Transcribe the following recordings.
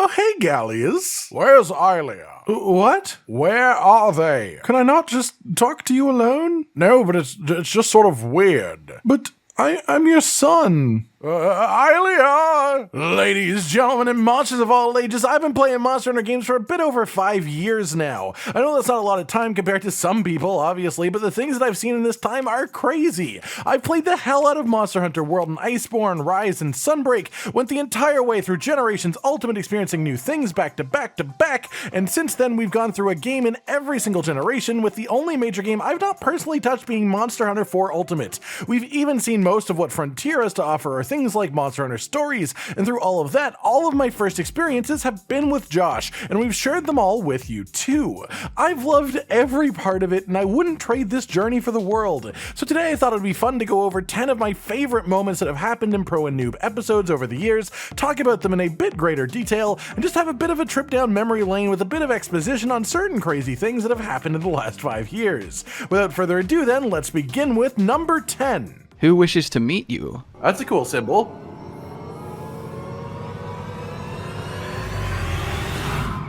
Oh, hey, Galleus. Where's Ilia? What? Where are they? Can I not just talk to you alone? No, but it's just sort of weird. But I'm your son. Ilia! Ladies, gentlemen, and monsters of all ages, I've been playing Monster Hunter games for a bit over 5 years now. I know that's not a lot of time compared to some people, obviously, but the things that I've seen in this time are crazy. I've played the hell out of Monster Hunter World and Iceborne, Rise, and Sunbreak, went the entire way through Generations Ultimate, experiencing new things back to back to back, and since then we've gone through a game in every single generation, with the only major game I've not personally touched being Monster Hunter 4 Ultimate. We've even seen most of what Frontier has to offer, or things like Monster Hunter Stories, and through all of that, all of my first experiences have been with Josh, and we've shared them all with you too. I've loved every part of it, and I wouldn't trade this journey for the world. So today I thought it would be fun to go over 10 of my favorite moments that have happened in Pro and Noob episodes over the years, talk about them in a bit greater detail, and just have a bit of a trip down memory lane with a bit of exposition on certain crazy things that have happened in the last 5 years. Without further ado then, let's begin with number 10. Who wishes to meet you? That's a cool symbol.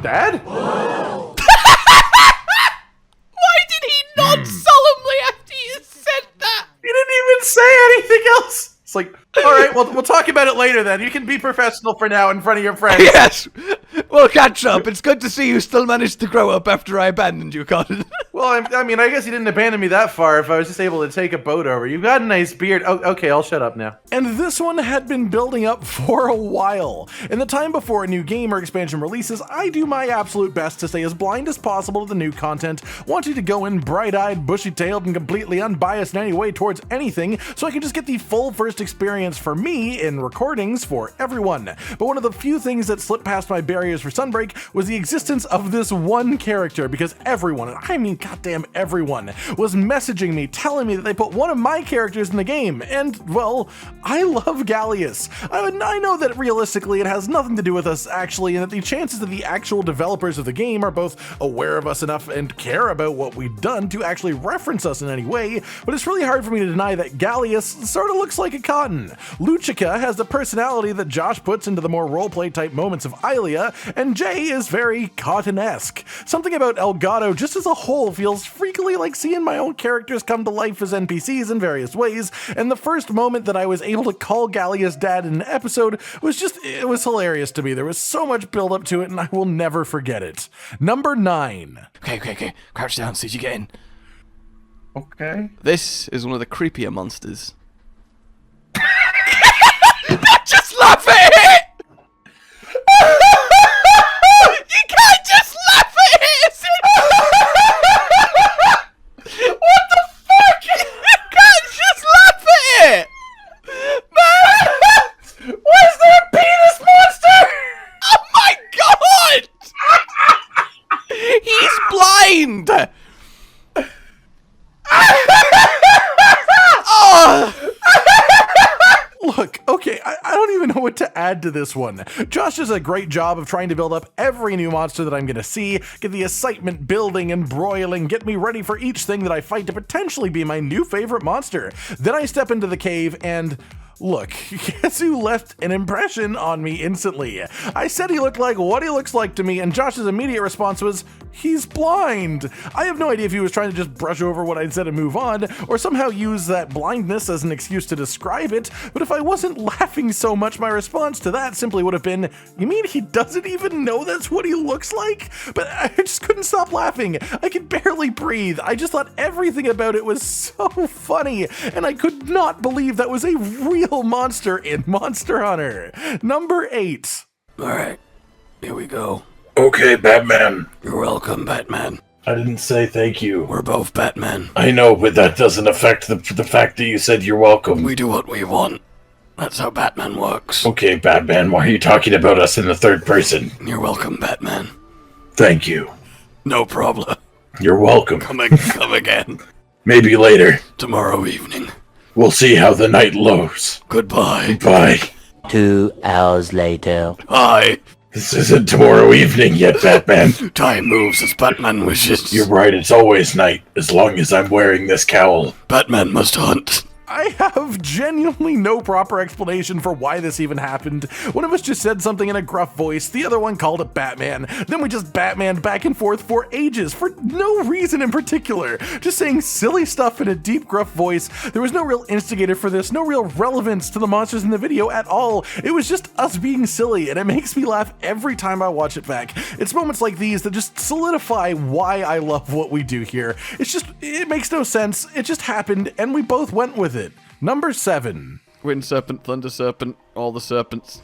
Dad? Why did he nod solemnly after you said that? You didn't even say anything else. It's like, all right, well, we'll talk about it later then. You can be professional for now in front of your friends. Yes, we'll catch up. It's good to see you still managed to grow up after I abandoned you, Cotton. Well, I mean, I guess you didn't abandon me that far if I was just able to take a boat over. You've got a nice beard. Oh, okay, I'll shut up now. And this one had been building up for a while. In the time before a new game or expansion releases, I do my absolute best to stay as blind as possible to the new content, wanting to go in bright-eyed, bushy-tailed, and completely unbiased in any way towards anything, so I can just get the full first experience for me in recordings for everyone. But one of the few things that slipped past my barriers for Sunbreak was the existence of this one character, because everyone, and I mean goddamn everyone, was messaging me, telling me that they put one of my characters in the game, and, well, I love Galleus. I know that realistically it has nothing to do with us actually, and that the chances that the actual developers of the game are both aware of us enough and care about what we've done to actually reference us in any way, but it's really hard for me to deny that Galleus sort of looks like a Cotton. Luchika has the personality that Josh puts into the more roleplay type moments of Ilia, and Jay is very Cotton-esque. Something about Elgato just as a whole feels freakily like seeing my own characters come to life as NPCs in various ways, and the first moment that I was able to call Galleus dad in an episode was just, it was hilarious to me. There was so much build up to it, and I will never forget it. Number 9. Okay. Crouch down, see you get in. Okay. This is one of the creepier monsters. Just laugh at it! You can't just laugh at it! What the fuck? You can't just laugh at it! Man! Why is there a penis monster? Oh my god! He's blind! Oh! Look, okay, I don't even know what to add to this one. Josh does a great job of trying to build up every new monster that I'm gonna see, get the excitement building and broiling, get me ready for each thing that I fight to potentially be my new favorite monster. Then I step into the cave and... look, guess who left an impression on me instantly? I said he looked like what he looks like to me, and Josh's immediate response was, he's blind. I have no idea if he was trying to just brush over what I'd said and move on, or somehow use that blindness as an excuse to describe it, but if I wasn't laughing so much, my response to that simply would have been, you mean he doesn't even know that's what he looks like? But I just couldn't stop laughing. I could barely breathe. I just thought everything about it was so funny, and I could not believe that was a real monster in Monster Hunter. Number 8. Alright, here we go. Okay, Batman. You're welcome, Batman. I didn't say thank you. We're both Batman. I know, but that doesn't affect the fact that you said you're welcome. We do what we want. That's how Batman works. Okay, Batman, why are you talking about us in the third person? You're welcome, Batman. Thank you. No problem. You're welcome. Come again. Maybe later. Tomorrow evening. We'll see how the night lows. Goodbye. Goodbye. 2 hours later. Hi. This isn't tomorrow evening yet, Batman. Time moves as Batman wishes. You're right, it's always night, as long as I'm wearing this cowl. Batman must hunt. I have genuinely no proper explanation for why this even happened. One of us just said something in a gruff voice, the other one called it Batman. Then we just Batmaned back and forth for ages, for no reason in particular. Just saying silly stuff in a deep, gruff voice. There was no real instigator for this, no real relevance to the monsters in the video at all. It was just us being silly, and it makes me laugh every time I watch it back. It's moments like these that just solidify why I love what we do here. It makes no sense. It just happened, and we both went with it. Number 7. Wind serpent, thunder serpent, all the serpents.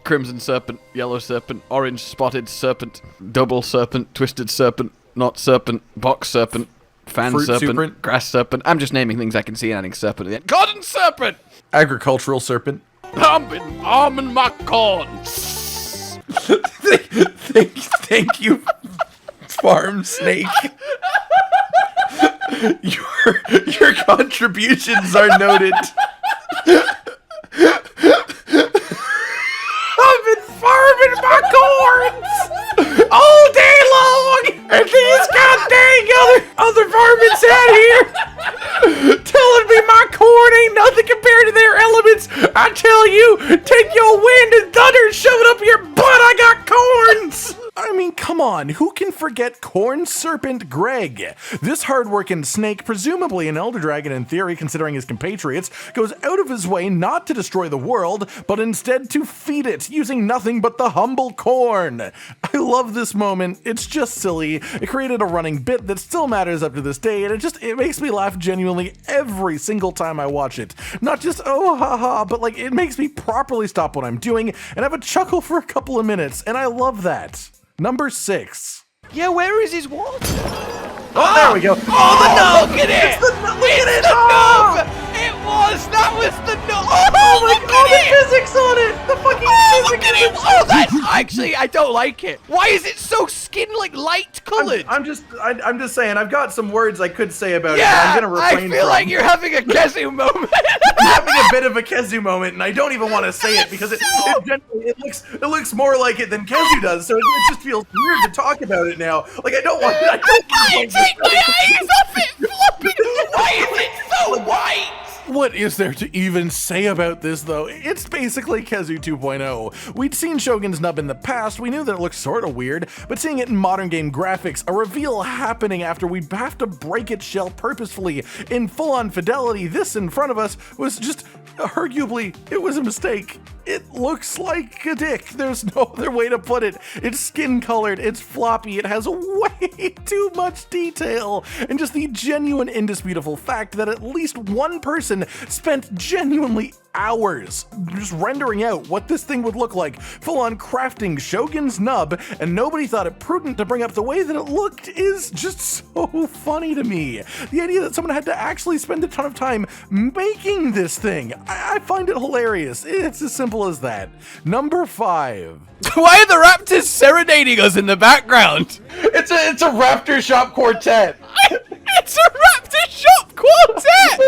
Crimson serpent, yellow serpent, orange spotted serpent, double serpent, twisted serpent, knot serpent, box serpent, fan Fruit serpent, serpent. grass serpent. I'm just naming things I can see and adding serpent at the end. Cotton serpent! Agricultural serpent. Almond my corn! Thank you, farm snake. Your contributions are noted. I've been farming my corns all day long, and these goddamn other varmints out here telling me my corn ain't nothing compared to their elements. I tell you, take your wind and thunder and shove it up your butt. I got corns. I mean, come on, who can forget Corn Serpent Greg? This hard-working snake, presumably an Elder Dragon in theory considering his compatriots, goes out of his way not to destroy the world, but instead to feed it, using nothing but the humble corn. I love this moment, it's just silly, it created a running bit that still matters up to this day, and it makes me laugh genuinely every single time I watch it. Not just, oh haha, but like, it makes me properly stop what I'm doing and have a chuckle for a couple of minutes, and I love that. Number 6. Yeah, where is his what? Oh, there we go. Oh, the nub! Look at it! Look at it! The Oh! nub! That was the nub! Oh my god, the physics on it! The fucking Look at it! Oh, that's actually, I don't like it. Why is it so skin like light colored? I'm just saying, I've got some words I could say about it, yeah, but I'm gonna refrain I feel from. like you're having a Kezu moment. I'm having a bit of a Kezu moment, and I don't even want to say it because it looks more like it than Kezu does, so it just feels weird to talk about it now. Like I don't want to. I can't take my eyes off it flopping. Why is it so white? What is there to even say about this, though? It's basically Kezu 2.0. We'd seen Shogun's nub in the past, we knew that it looked sort of weird, but seeing it in modern game graphics, a reveal happening after we'd have to break its shell purposefully in full-on fidelity, this in front of us was just, arguably, it was a mistake. It looks like a dick. There's no other way to put it. It's skin colored, it's floppy, it has way too much detail, and just the genuine, indisputable fact that at least one person spent genuinely hours just rendering out what this thing would look like, full on crafting Shogun's nub, and nobody thought it prudent to bring up the way that it looked is just so funny to me. The idea that someone had to actually spend a ton of time making this thing, I find it hilarious. It's as simple as that. Number 5. Why are the raptors serenading us in the background? It's a raptor shop quartet. It's a raptor shop quartet!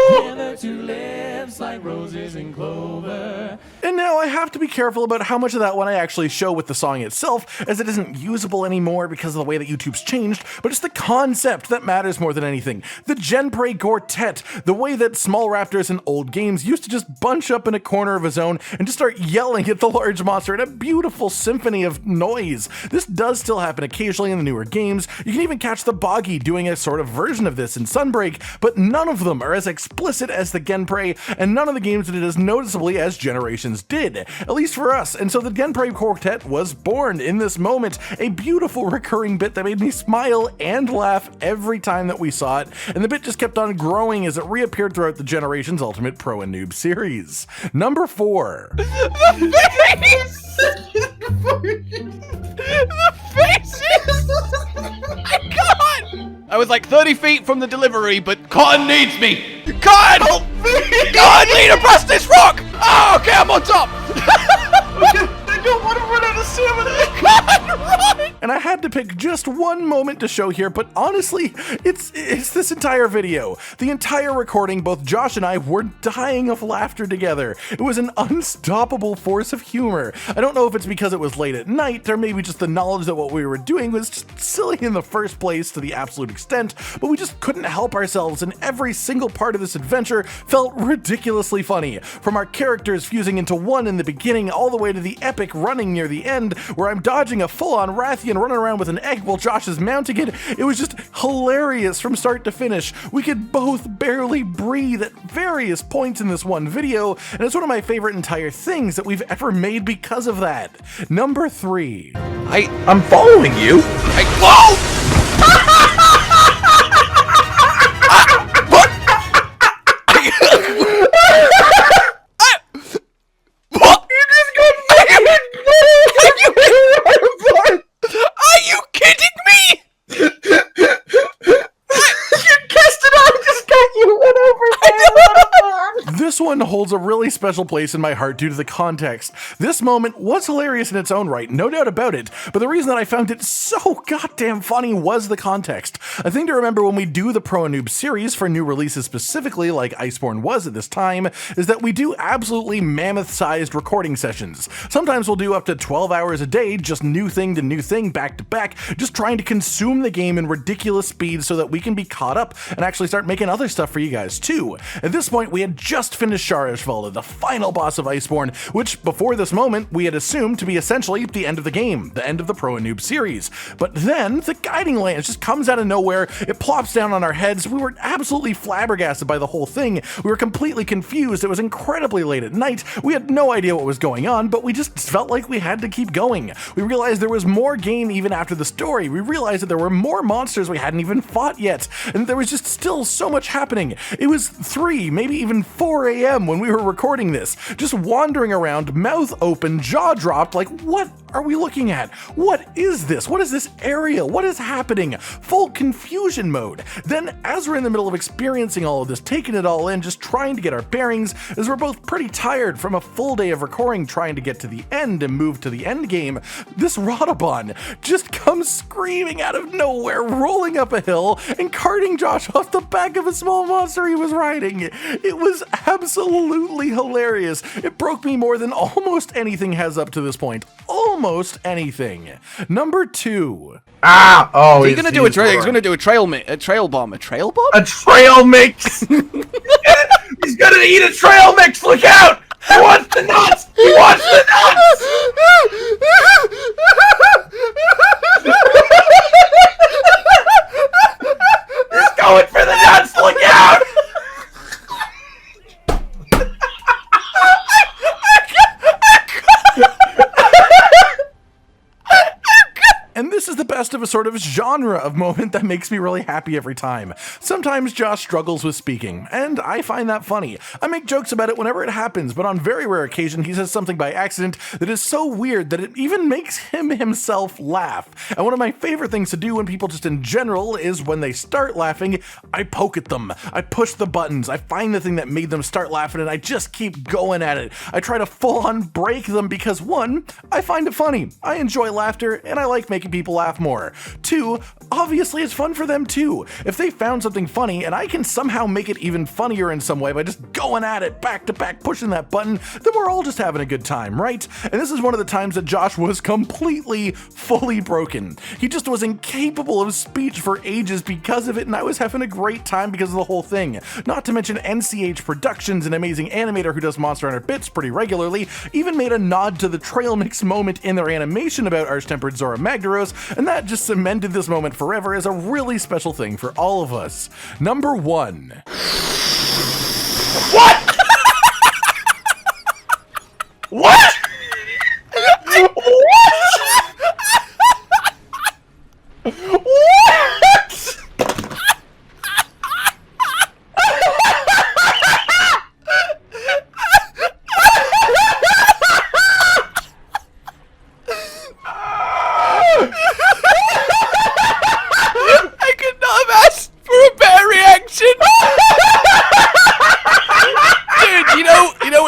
Together two lips like roses and clover. And now I have to be careful about how much of that one I actually show with the song itself, as it isn't usable anymore because of the way that YouTube's changed, but it's the concept that matters more than anything. The Genprey quartet, the way that small raptors in old games used to just bunch up in a corner of his own and just start yelling at the large monster in a beautiful symphony of noise. This does still happen occasionally in the newer games. You can even catch the Boggy doing a sort of version of this in Sunbreak, but none of them are as explicit as the Genprey, and none of the games did it as noticeably as Generations did, at least for us. And so the Genprey quartet was born in this moment, a beautiful recurring bit that made me smile and laugh every time that we saw it, and the bit just kept on growing as it reappeared throughout the Generations Ultimate Pro and Noob series. Number 4. The faces! I can't! I was like 30 feet from the delivery, but Cotton needs me! Cotton! Help me! Cotton, need to press this rock! Oh, okay, I'm on top! I don't want to run out of stamina. Cotton, run! And I had to pick just one moment to show here, but honestly, it's this entire video. The entire recording, both Josh and I were dying of laughter together. It was an unstoppable force of humor. I don't know if it's because it was late at night, or maybe just the knowledge that what we were doing was just silly in the first place to the absolute extent, but we just couldn't help ourselves, and every single part of this adventure felt ridiculously funny. From our characters fusing into one in the beginning, all the way to the epic running near the end, where I'm dodging a full-on Rathian running around with an egg while Josh is mounting it. It was just hilarious from start to finish. We could both barely breathe at various points in this one video, and it's one of my favorite entire things that we've ever made because of that. Number 3. I'm following you. This one holds a really special place in my heart due to the context. This moment was hilarious in its own right, no doubt about it, but the reason that I found it so goddamn funny was the context. A thing to remember when we do the Pro and Noob series for new releases specifically, like Iceborne was at this time, is that we do absolutely mammoth-sized recording sessions. Sometimes we'll do up to 12 hours a day, just new thing to new thing, back to back, just trying to consume the game in ridiculous speed so that we can be caught up and actually start making other stuff for you guys too. At this point, we had just finished Shariashvalda, the final boss of Iceborne, which before this moment we had assumed to be essentially the end of the game, the end of the Pro and Noob series. But then the guiding lance just comes out of nowhere, it plops down on our heads, we were absolutely flabbergasted by the whole thing, we were completely confused, it was incredibly late at night, we had no idea what was going on, but we just felt like we had to keep going. We realized there was more game even after the story, we realized that there were more monsters we hadn't even fought yet, and there was just still so much happening. It was 3, maybe even 4 a.m. when we were recording this, just wandering around, mouth open, jaw dropped, like, what are we looking at? What is this? What is this area? What is happening? Full confusion mode. Then, as we're in the middle of experiencing all of this, taking it all in, just trying to get our bearings, as we're both pretty tired from a full day of recording, trying to get to the end and move to the end game, this Rodobon just comes screaming out of nowhere, rolling up a hill, and carting Josh off the back of a small monster he was riding. It was absolutely hilarious. It broke me more than almost anything has up to this point. Almost anything. Number 2. Oh, He's gonna do a trail. He's gonna do a trail bomb. A trail bomb. A trail mix. He's gonna eat a trail mix. Look out! He wants the nuts. He wants the nuts. He's going for the nuts. Look out! And this is the best of a sort of genre of moment that makes me really happy every time. Sometimes Josh struggles with speaking, and I find that funny. I make jokes about it whenever it happens, but on very rare occasion he says something by accident that is so weird that it even makes him himself laugh. And one of my favorite things to do when people just in general is when they start laughing, I poke at them. I push the buttons. I find the thing that made them start laughing and I just keep going at it. I try to full on break them because 1, I find it funny. I enjoy laughter and I like making people laugh more. 2, obviously it's fun for them too. If they found something funny and I can somehow make it even funnier in some way by just going at it back to back, pushing that button, then we're all just having a good time, right? And this is one of the times that Josh was completely, fully broken. He just was incapable of speech for ages because of it, and I was having a great time because of the whole thing. Not to mention NCH Productions, an amazing animator who does Monster Hunter bits pretty regularly, even made a nod to the trail mix moment in their animation about Arch-Tempered Zora Magdaros, and that just cemented this moment forever as a really special thing for all of us. Number 1. What? What?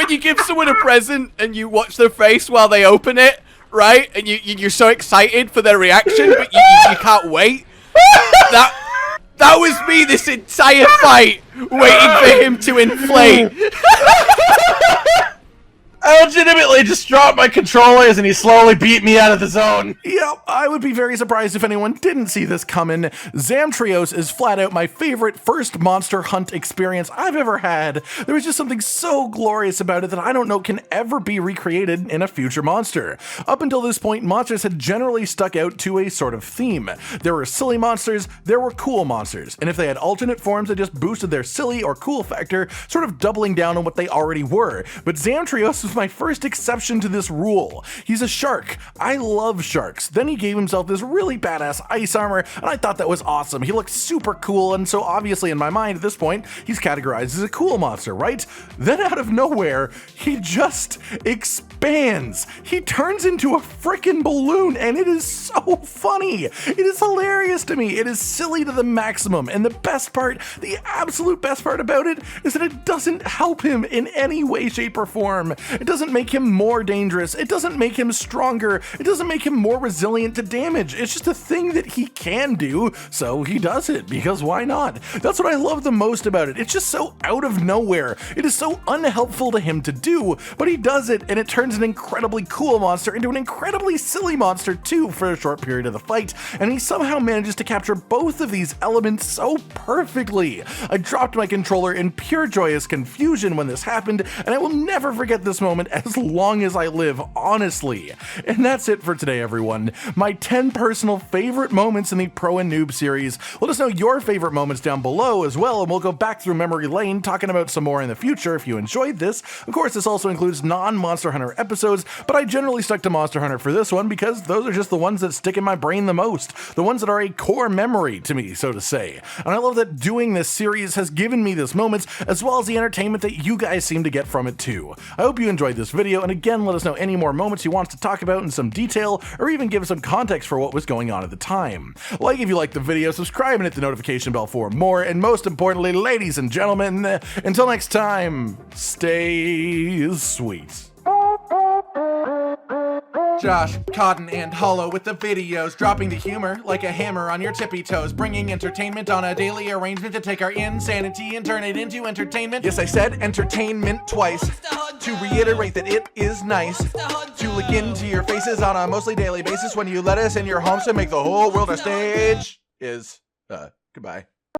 You give someone a present and you watch their face while they open it? right? And you're so excited for their reaction, but you can't wait. That was me this entire fight, waiting for him to inflate. I legitimately just dropped my controllers and he slowly beat me out of the zone. Yep, I would be very surprised if anyone didn't see this coming. Zamtrios is flat out my favorite first monster hunt experience I've ever had. There was just something so glorious about it that I don't know can ever be recreated in a future monster. Up until this point, monsters had generally stuck out to a sort of theme. There were silly monsters, there were cool monsters, and if they had alternate forms, they just boosted their silly or cool factor, sort of doubling down on what they already were. But Zamtrios was my first exception to this rule. He's a shark. I love sharks. Then he gave himself this really badass ice armor, and I thought that was awesome. He looked super cool, and so obviously in my mind at this point, he's categorized as a cool monster, right? Then out of nowhere, he just expands. He turns into a freaking balloon, and it is so funny. It is hilarious to me. It is silly to the maximum, and the best part, the absolute best part about it, is that it doesn't help him in any way, shape, or form. It doesn't make him more dangerous. It doesn't make him stronger. It doesn't make him more resilient to damage. It's just a thing that he can do, so he does it, because why not? That's what I love the most about it. It's just so out of nowhere. It is so unhelpful to him to do, but he does it, and it turns an incredibly cool monster into an incredibly silly monster too for a short period of the fight, and he somehow manages to capture both of these elements so perfectly. I dropped my controller in pure joyous confusion when this happened, and I will never forget this moment as long as I live, honestly. And that's it for today, everyone. My 10 personal favorite moments in the Pro and Noob series. Let us know your favorite moments down below as well, and we'll go back through memory lane talking about some more in the future if you enjoyed this. Of course, this also includes non-Monster Hunter episodes, but I generally stuck to Monster Hunter for this one because those are just the ones that stick in my brain the most, the ones that are a core memory to me, so to say. And I love that doing this series has given me these moments, as well as the entertainment that you guys seem to get from it too. I hope you enjoyed this video, and again, let us know any more moments you want us to talk about in some detail, or even give some context for what was going on at the time. Like if you liked the video, subscribe and hit the notification bell for more, and most importantly, ladies and gentlemen, until next time, stay sweet. Josh, Cotton, and Hollow with the videos, dropping the humor like a hammer on your tippy toes, bringing entertainment on a daily arrangement to take our insanity and turn it into entertainment. Yes, I said entertainment twice, to reiterate that it is nice to look into your faces on a mostly daily basis when you let us in your homes to make the whole world a stage. Goodbye.